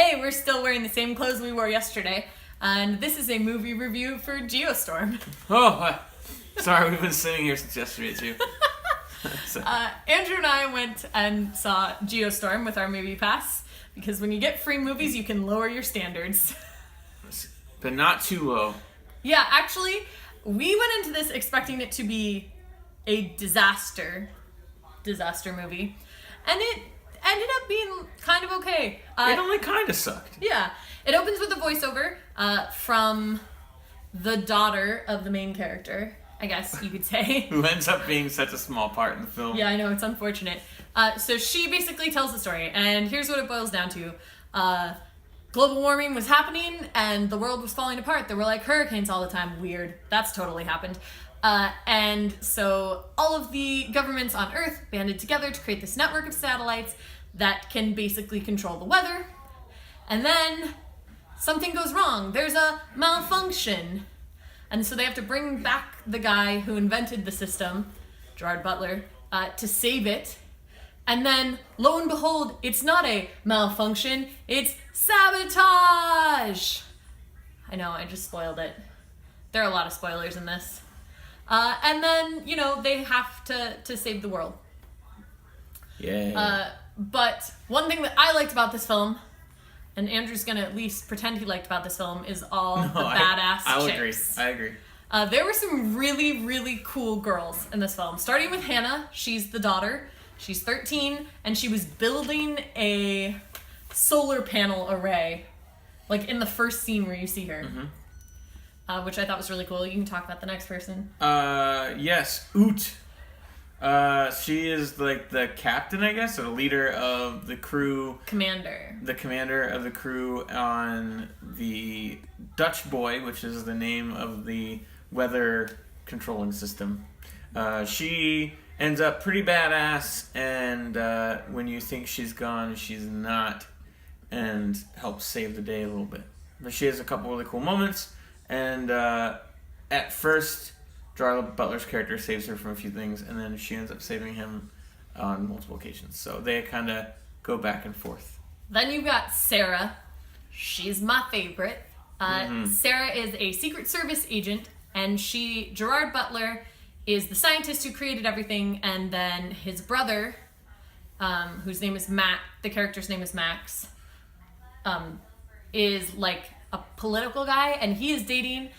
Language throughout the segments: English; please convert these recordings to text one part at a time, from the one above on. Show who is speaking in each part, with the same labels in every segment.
Speaker 1: Hey, we're still wearing the same clothes we wore yesterday, and this is a movie review for Geostorm.
Speaker 2: Sorry, we've been sitting here since yesterday too.
Speaker 1: Andrew and I went and saw Geostorm with our movie pass, because when you get free movies, you can lower your standards.
Speaker 2: But not too low.
Speaker 1: Yeah, actually, we went into this expecting it to be a disaster movie, and it ended up being kind of okay.
Speaker 2: It only kind of sucked.
Speaker 1: Yeah. It opens with a voiceover from the daughter of the main character, I guess you could say.
Speaker 2: Who ends up being such a small part in the film.
Speaker 1: Yeah, I know, it's unfortunate. So she basically tells the story, and here's what it boils down to. Global warming was happening, and the world was falling apart. There were, like, hurricanes all the time. Weird. That's totally happened. And so all of the governments on Earth banded together to create this network of satellites that can basically control the weather. And then something goes wrong. There's a malfunction. And so they have to bring back the guy who invented the system, Gerard Butler, to save it. And then, lo and behold, it's not a malfunction, it's sabotage! I know, I just spoiled it. There are a lot of spoilers in this. And then, they have to save the world.
Speaker 2: Yeah.
Speaker 1: But one thing that I liked about this film, and Andrew's gonna at least pretend he liked about this film, is all the badass chicks.
Speaker 2: I agree.
Speaker 1: There were some really, really cool girls in this film. Starting with Hannah, she's the daughter. She's 13, and she was building a solar panel array, like in the first scene where you see her. Mm-hmm. Which I thought was really cool. You can talk about the next person.
Speaker 2: Yes, Oot. She is like the captain, I guess, or the leader of the crew.
Speaker 1: Commander. The
Speaker 2: commander of the crew on the Dutch Boy, which is the name of the weather controlling system. She ends up pretty badass, and when you think she's gone, she's not, and helps save the day a little bit. But she has a couple really cool moments, and at first, Gerard Butler's character saves her from a few things, and then she ends up saving him on multiple occasions. So they kind of go back and forth.
Speaker 1: Then you've got Sarah. She's my favorite. Sarah is a Secret Service agent, and Gerard Butler is the scientist who created everything, and then his brother, whose name is Matt, the character's name is Max, is like a political guy, and he is dating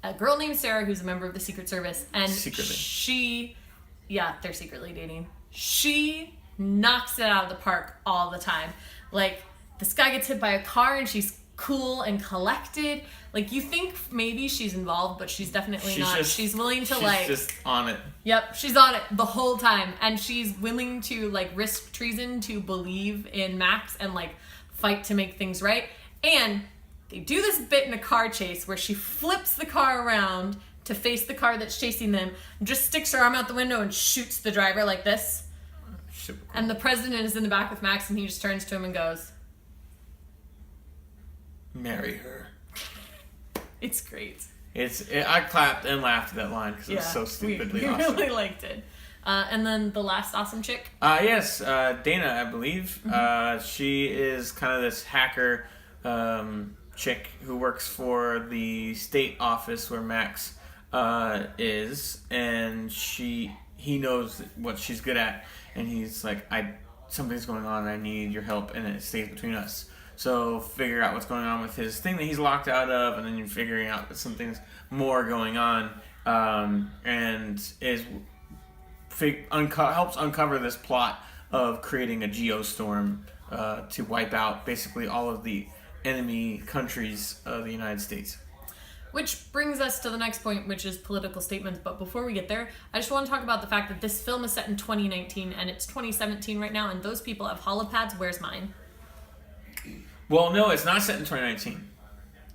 Speaker 1: a girl named Sarah who's a member of the Secret Service, and
Speaker 2: secretly.
Speaker 1: They're secretly dating. She knocks it out of the park all the time. Like, this guy gets hit by a car and she's cool and collected. Like, you think maybe she's involved, but she's definitely not. She's willing to
Speaker 2: She's just on it.
Speaker 1: Yep, she's on it the whole time, and she's willing to risk treason to believe in Max and fight to make things right. And they do this bit in a car chase where she flips the car around to face the car that's chasing them, and just sticks her arm out the window and shoots the driver like this.
Speaker 2: Super cool.
Speaker 1: And the president is in the back with Max, and he just turns to him and goes,
Speaker 2: "Marry her."
Speaker 1: It's great.
Speaker 2: I clapped and laughed at that line because it was so stupidly awesome.
Speaker 1: We really liked it. And then the last awesome chick?
Speaker 2: Yes, Dana, I believe.
Speaker 1: Mm-hmm.
Speaker 2: She is kind of this hacker chick who works for the state office where Max is, and he knows what she's good at, and he's like, something's going on, I need your help, and it stays between us. So figure out what's going on with his thing that he's locked out of, and then you're figuring out that something's more going on, and helps uncover this plot of creating a geostorm to wipe out basically all of the enemy countries of the United States.
Speaker 1: Which brings us to the next point, which is political statements. But before we get there, I just want to talk about the fact that this film is set in 2019 and it's 2017 right now, and those people have holopads. Where's mine?
Speaker 2: Well, no, it's not set in 2019.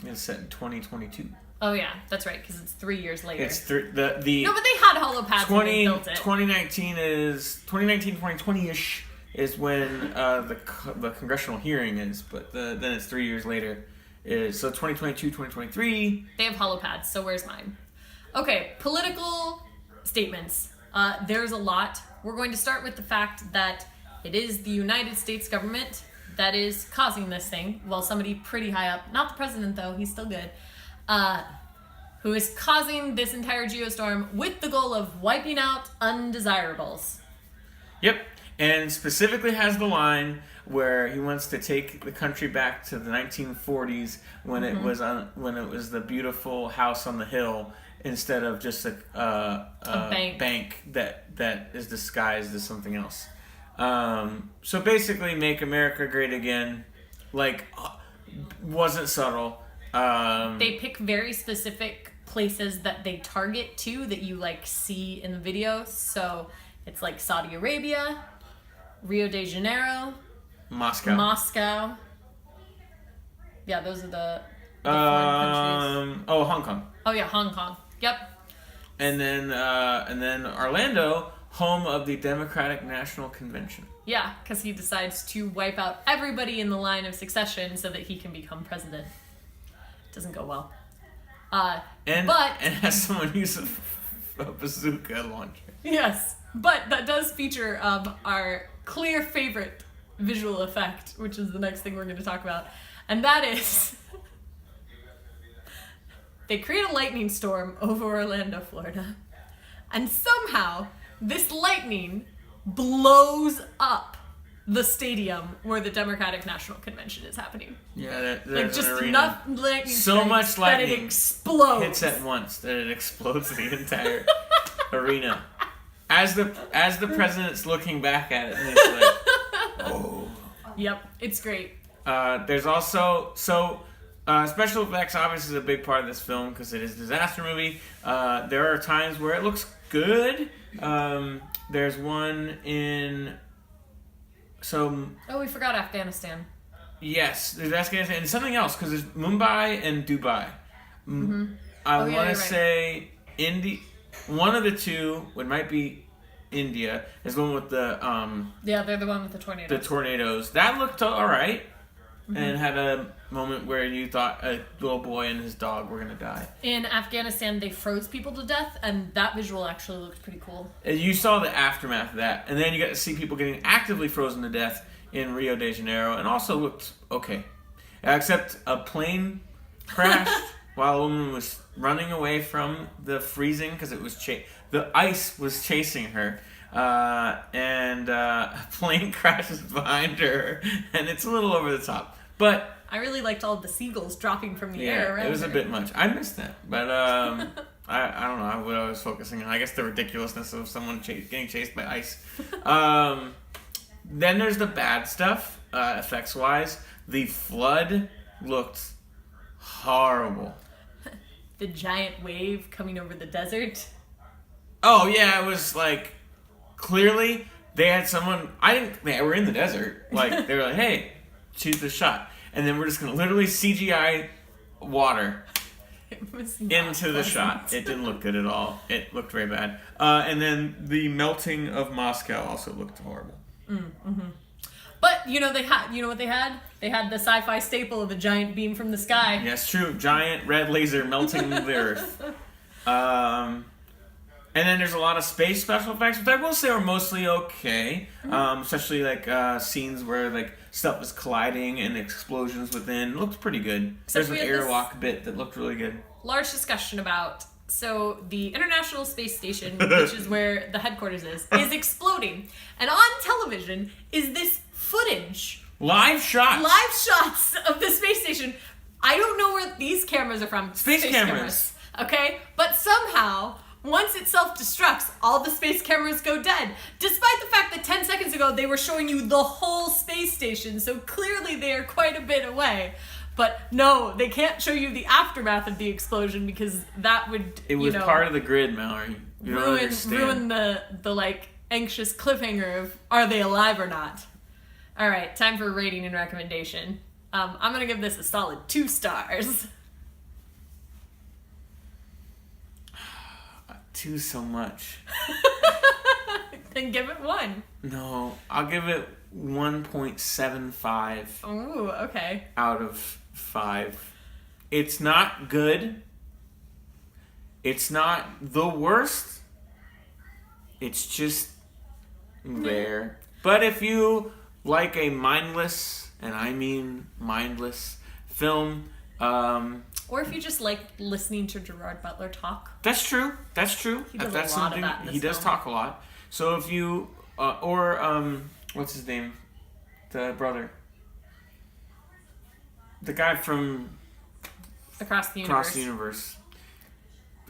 Speaker 2: It's set in 2022.
Speaker 1: Oh yeah, that's right, because it's 3 years later.
Speaker 2: It's the
Speaker 1: No, but they had holopads when they built it.
Speaker 2: 2020-ish is when the congressional hearing is, but then it's 3 years later. So 2022, 2023.
Speaker 1: They have holopads, so where's mine? Okay, political statements. There's a lot. We're going to start with the fact that it is the United States government that is causing this thing. Well, somebody pretty high up, not the president though, he's still good, who is causing this entire geostorm with the goal of wiping out undesirables.
Speaker 2: Yep, and specifically has the line where he wants to take the country back to the 1940s when it was the beautiful house on the hill instead of just a bank that is disguised as something else. So basically, make America great again. Like, wasn't subtle.
Speaker 1: They pick very specific places that they target to that you like see in the video. So it's like Saudi Arabia, Rio de Janeiro, Moscow. Yeah, those are the foreign countries.
Speaker 2: Oh, Hong Kong.
Speaker 1: Oh yeah, Hong Kong. Yep.
Speaker 2: And then Orlando, home of the Democratic National Convention.
Speaker 1: Yeah, because he decides to wipe out everybody in the line of succession so that he can become president. Doesn't go well.
Speaker 2: And has someone use a bazooka launcher.
Speaker 1: Yes, but that does feature our clear favorite visual effect, which is the next thing we're going to talk about. And that is... they create a lightning storm over Orlando, Florida. And somehow, this lightning blows up the stadium where the Democratic National Convention is happening.
Speaker 2: Yeah,
Speaker 1: like just enough lightning
Speaker 2: so much lightning
Speaker 1: that it explodes.
Speaker 2: Hits at once that it explodes the entire arena. As the president's looking back at it, and it's like, oh.
Speaker 1: Yep, it's great.
Speaker 2: There's also special effects. Obviously, is a big part of this film because it is a disaster movie. There are times where it looks good. There's one in.
Speaker 1: We forgot Afghanistan.
Speaker 2: Yes, there's Afghanistan and something else because there's Mumbai and Dubai. I want to say India. One of the two, it might be India, is the one with the
Speaker 1: Yeah, they're the one with the tornadoes.
Speaker 2: The tornadoes that looked all right, and had a moment where you thought a little boy and his dog were gonna die.
Speaker 1: In Afghanistan, they froze people to death, and that visual actually looked pretty cool.
Speaker 2: You saw the aftermath of that, and then you got to see people getting actively frozen to death in Rio de Janeiro, and also looked okay, except a plane crashed while a woman was running away from the freezing because it was the ice was chasing her, and a plane crashes behind her, and it's a little over the top, but.
Speaker 1: I really liked all of the seagulls dropping from the air around
Speaker 2: it was
Speaker 1: her.
Speaker 2: a bit much. I missed that, but I don't know what I was focusing on. I guess the ridiculousness of someone getting chased by ice. Then there's the bad stuff, effects-wise. The flood looked horrible.
Speaker 1: The giant wave coming over the desert.
Speaker 2: Oh yeah, it was like clearly they had someone. They were in the desert. Like they were like, hey, shoot the shot. And then we're just going to literally CGI water into the shot. It didn't look good at all. It looked very bad. And then the melting of Moscow also looked horrible.
Speaker 1: But, they had, what they had? They had the sci-fi staple of a giant beam from the sky.
Speaker 2: Yes, true. Giant red laser melting the earth. And then there's a lot of space special effects, which I will say are mostly okay. Especially like scenes where like stuff is colliding and explosions within. It looked pretty good. There's an airlock bit that looked really good.
Speaker 1: Large discussion about the International Space Station, which is where the headquarters is exploding. And on television is this footage.
Speaker 2: Live shots
Speaker 1: of the space station. I don't know where these cameras are from.
Speaker 2: Space cameras.
Speaker 1: Okay? But somehow, once it self-destructs, all the space cameras go dead. Despite the fact that 10 seconds ago they were showing you the whole space station, so clearly they are quite a bit away. But no, they can't show you the aftermath of the explosion because that would,
Speaker 2: It was part of the grid, Mallory. You don't understand.
Speaker 1: Ruin the like anxious cliffhanger of are they alive or not. All right, time for a rating and recommendation. I'm gonna give this a solid 2 stars.
Speaker 2: 2 so much.
Speaker 1: Then give it 1.
Speaker 2: No, I'll give it 1.75.
Speaker 1: Ooh, okay.
Speaker 2: Out of 5. It's not good. It's not the worst. It's just there. But if you like a mindless and I mean mindless film.
Speaker 1: Or if you just like listening to Gerard Butler talk.
Speaker 2: That's true. That's true.
Speaker 1: He does
Speaker 2: That's
Speaker 1: a lot
Speaker 2: something
Speaker 1: of that in this
Speaker 2: he does
Speaker 1: film.
Speaker 2: talk a lot. So if you what's his name? The brother. The guy from
Speaker 1: Across the Universe.
Speaker 2: Across the Universe.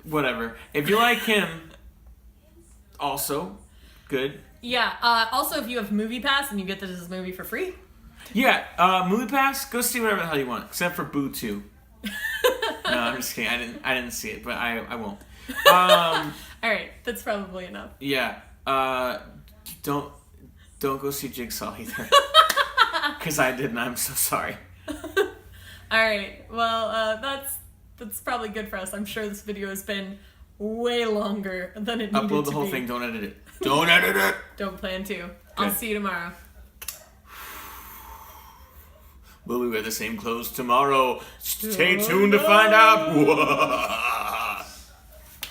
Speaker 2: Whatever. If you like him, also good.
Speaker 1: Yeah. Also, if you have Movie Pass and you get this movie for free.
Speaker 2: Yeah. Movie Pass. Go see whatever the hell you want, except for Boo 2. No, I'm just kidding. I didn't see it, but I won't.
Speaker 1: All right, that's probably enough.
Speaker 2: Yeah. Don't go see Jigsaw either. Because I didn't. I'm so sorry.
Speaker 1: All right. Well, that's probably good for us. I'm sure this video has been way longer than it needed to be.
Speaker 2: Upload the whole thing. Don't edit it. Don't edit it.
Speaker 1: Don't plan to. I'll see you tomorrow.
Speaker 2: Will we wear the same clothes tomorrow? Stay tuned to find out.